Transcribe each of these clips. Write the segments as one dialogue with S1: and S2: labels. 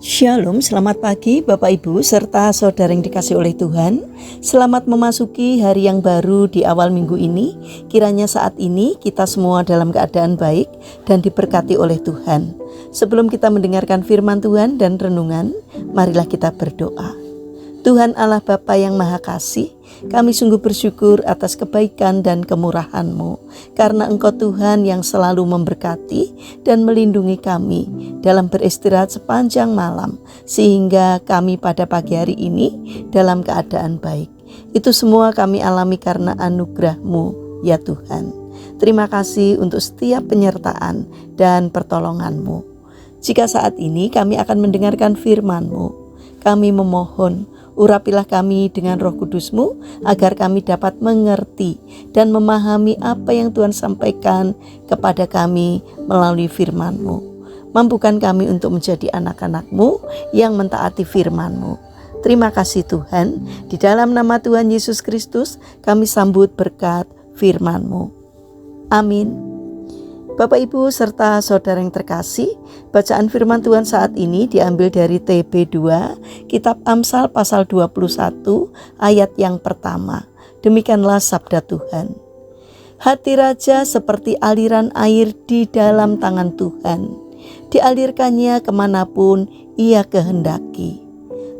S1: Shalom, selamat pagi Bapak Ibu serta saudara yang dikasih oleh Tuhan. Selamat memasuki hari yang baru di awal minggu ini. Kiranya saat ini kita semua dalam keadaan baik dan diberkati oleh Tuhan. Sebelum kita mendengarkan firman Tuhan dan renungan, marilah kita berdoa. Tuhan Allah Bapa yang Maha Kasih, kami sungguh bersyukur atas kebaikan dan kemurahan-Mu, karena Engkau Tuhan yang selalu memberkati dan melindungi kami dalam beristirahat sepanjang malam, sehingga kami pada pagi hari ini dalam keadaan baik. Itu semua kami alami karena anugerah-Mu, ya Tuhan. Terima kasih untuk setiap penyertaan dan pertolongan-Mu. Jika saat ini kami akan mendengarkan firman-Mu, kami memohon, urapilah kami dengan Roh Kudus-Mu agar kami dapat mengerti dan memahami apa yang Tuhan sampaikan kepada kami melalui firman-Mu. Mampukan kami untuk menjadi anak-anak-Mu yang mentaati firman-Mu. Terima kasih Tuhan, di dalam nama Tuhan Yesus Kristus kami sambut berkat firman-Mu. Amin. Bapak Ibu serta saudara yang terkasih, bacaan firman Tuhan saat ini diambil dari TB2, Kitab Amsal pasal 21 ayat yang pertama. Demikianlah sabda Tuhan. Hati raja seperti aliran air di dalam tangan Tuhan, dialirkannya kemanapun ia kehendaki.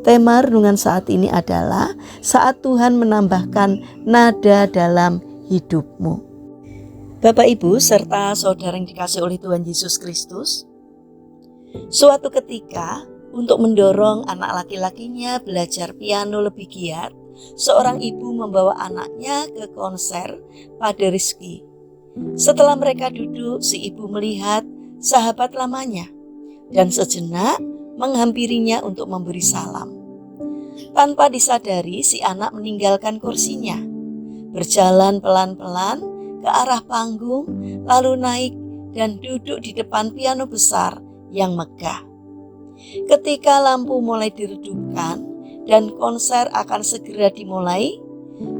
S1: Tema renungan saat ini adalah saat Tuhan menambahkan nada dalam hidupmu. Bapak Ibu serta saudara yang dikasih oleh Tuhan Yesus Kristus, suatu ketika untuk mendorong anak laki-lakinya belajar piano lebih giat, seorang ibu membawa anaknya ke konser pada Rizky. Setelah mereka duduk, si ibu melihat sahabat lamanya dan sejenak menghampirinya untuk memberi salam. Tanpa disadari, si anak meninggalkan kursinya, berjalan pelan-pelan ke arah panggung, lalu naik dan duduk di depan piano besar yang megah. Ketika lampu mulai diredupkan dan konser akan segera dimulai,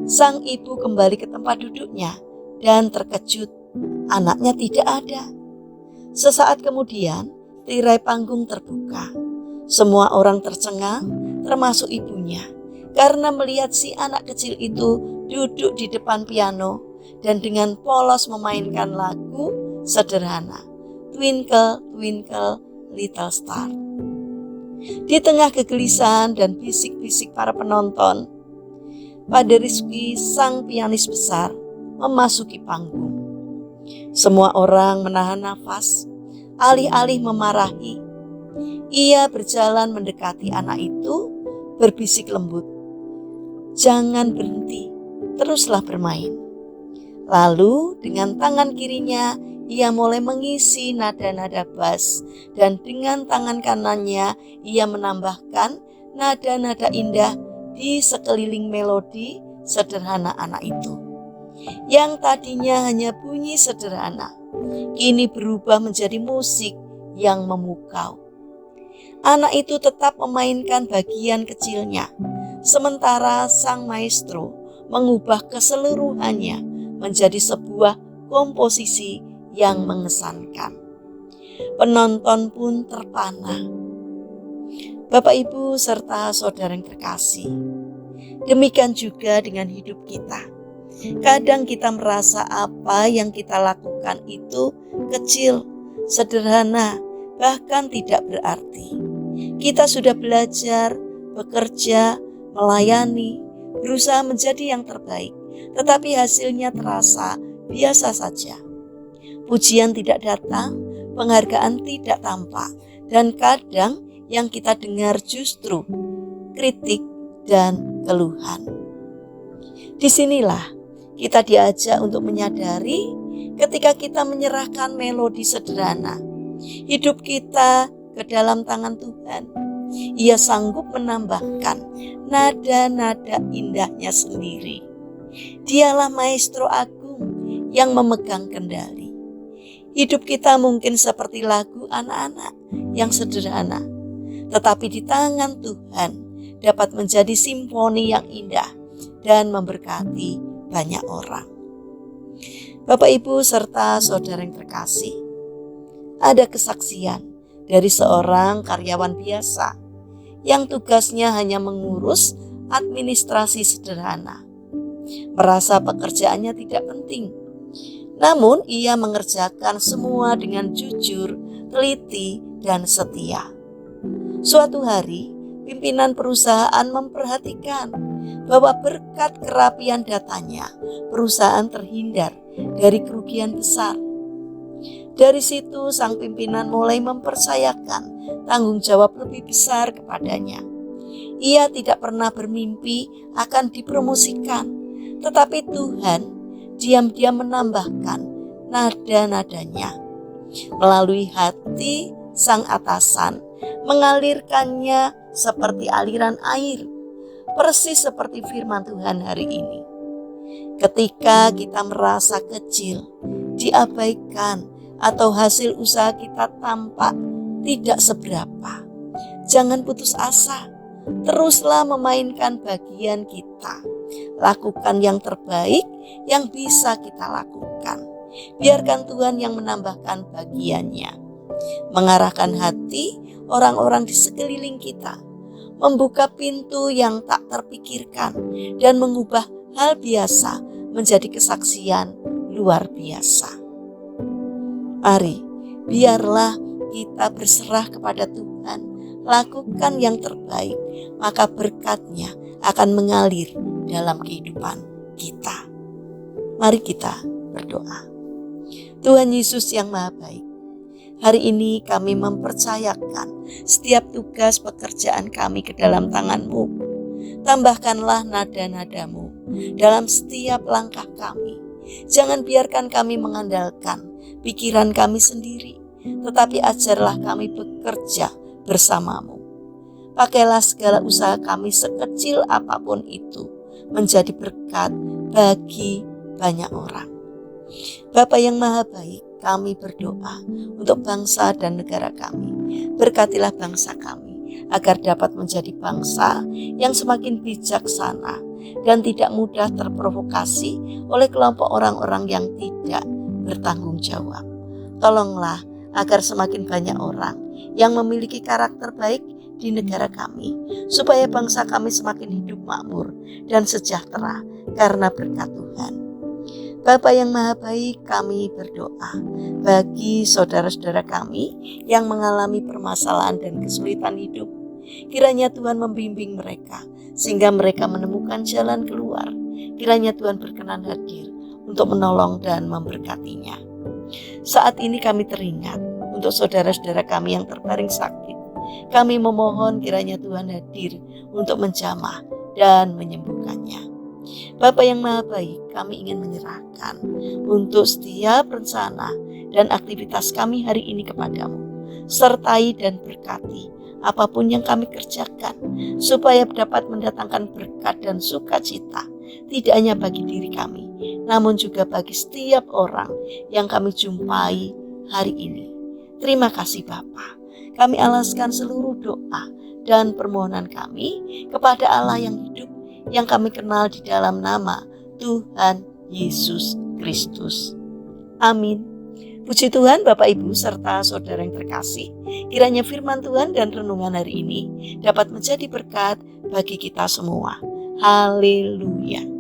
S1: sang ibu kembali ke tempat duduknya dan terkejut, anaknya tidak ada. Sesaat kemudian, tirai panggung terbuka. Semua orang tercengang, termasuk ibunya, karena melihat si anak kecil itu duduk di depan piano dan dengan polos memainkan lagu sederhana, Twinkle, Twinkle, Little Star. Di tengah kegelisahan dan bisik-bisik para penonton, pada Rizky, sang pianis besar, memasuki panggung. Semua orang menahan nafas, alih-alih memarahi. Ia berjalan mendekati anak itu, berbisik lembut, "Jangan berhenti, teruslah bermain." Lalu dengan tangan kirinya ia mulai mengisi nada-nada bass dan dengan tangan kanannya ia menambahkan nada-nada indah di sekeliling melodi sederhana anak itu. Yang tadinya hanya bunyi sederhana, kini berubah menjadi musik yang memukau. Anak itu tetap memainkan bagian kecilnya, sementara sang maestro mengubah keseluruhannya menjadi sebuah komposisi yang mengesankan. Penonton pun terpana. Bapak Ibu serta saudara yang terkasih, demikian juga dengan hidup kita. Kadang kita merasa apa yang kita lakukan itu kecil, sederhana, bahkan tidak berarti. Kita sudah belajar, bekerja, melayani, berusaha menjadi yang terbaik, tetapi hasilnya terasa biasa saja. Pujian tidak datang, penghargaan tidak tampak, dan kadang yang kita dengar justru kritik dan keluhan. Disinilah kita diajak untuk menyadari ketika kita menyerahkan melodi sederhana hidup kita ke dalam tangan Tuhan, Ia sanggup menambahkan nada-nada indahnya sendiri. Dialah maestro agung yang memegang kendali. Hidup kita mungkin seperti lagu anak-anak yang sederhana, tetapi di tangan Tuhan dapat menjadi simfoni yang indah dan memberkati banyak orang. Bapak, Ibu, serta saudara yang terkasih, ada kesaksian dari seorang karyawan biasa yang tugasnya hanya mengurus administrasi sederhana. Merasa pekerjaannya tidak penting, namun ia mengerjakan semua dengan jujur, teliti, dan setia. Suatu hari, pimpinan perusahaan memperhatikan bahwa berkat kerapian datanya, perusahaan terhindar dari kerugian besar. Dari situ sang pimpinan mulai mempercayakan tanggung jawab lebih besar kepadanya. Ia tidak pernah bermimpi akan dipromosikan, tetapi Tuhan diam-diam menambahkan nada-nadanya. Melalui hati sang atasan, mengalirkannya seperti aliran air, persis seperti firman Tuhan hari ini. Ketika kita merasa kecil, diabaikan, atau hasil usaha kita tampak tidak seberapa, jangan putus asa. Teruslah memainkan bagian kita. Lakukan yang terbaik yang bisa kita lakukan. Biarkan Tuhan yang menambahkan bagiannya. Mengarahkan hati orang-orang di sekeliling kita, membuka pintu yang tak terpikirkan, dan mengubah hal biasa menjadi kesaksian luar biasa. Mari, biarlah kita berserah kepada Tuhan, lakukan yang terbaik, maka berkat-Nya akan mengalir dalam kehidupan kita. Mari kita berdoa. Tuhan Yesus yang Maha Baik, hari ini kami mempercayakan setiap tugas pekerjaan kami ke dalam tangan-Mu. Tambahkanlah nada-nada-Mu dalam setiap langkah kami. Jangan biarkan kami mengandalkan pikiran kami sendiri, tetapi ajarlah kami bekerja bersama-Mu. Pakailah segala usaha kami sekecil apapun itu menjadi berkat bagi banyak orang. Bapa yang Maha Baik, kami berdoa untuk bangsa dan negara kami. Berkatilah bangsa kami agar dapat menjadi bangsa yang semakin bijaksana dan tidak mudah terprovokasi oleh kelompok orang-orang yang tidak bertanggung jawab. Tolonglah agar semakin banyak orang yang memiliki karakter baik di negara kami, supaya bangsa kami semakin hidup makmur dan sejahtera karena berkat Tuhan. Bapa yang Maha Baik, kami berdoa bagi saudara-saudara kami yang mengalami permasalahan dan kesulitan hidup. Kiranya Tuhan membimbing mereka sehingga mereka menemukan jalan keluar. Kiranya Tuhan berkenan hadir untuk menolong dan memberkatinya. Saat ini kami teringat untuk saudara-saudara kami yang terbaring sakit. Kami memohon kiranya Tuhan hadir untuk menjamah dan menyembuhkannya. Bapa yang Maha Baik, kami ingin menyerahkan untuk setiap rencana dan aktivitas kami hari ini kepadamu. Sertai dan berkati apapun yang kami kerjakan, supaya dapat mendatangkan berkat dan sukacita, tidak hanya bagi diri kami, namun juga bagi setiap orang yang kami jumpai hari ini. Terima kasih Bapa. Kami alaskan seluruh doa dan permohonan kami kepada Allah yang hidup, yang kami kenal di dalam nama Tuhan Yesus Kristus. Amin. Puji Tuhan, Bapak, Ibu, serta saudara yang terkasih. Kiranya firman Tuhan dan renungan hari ini dapat menjadi berkat bagi kita semua. Haleluya.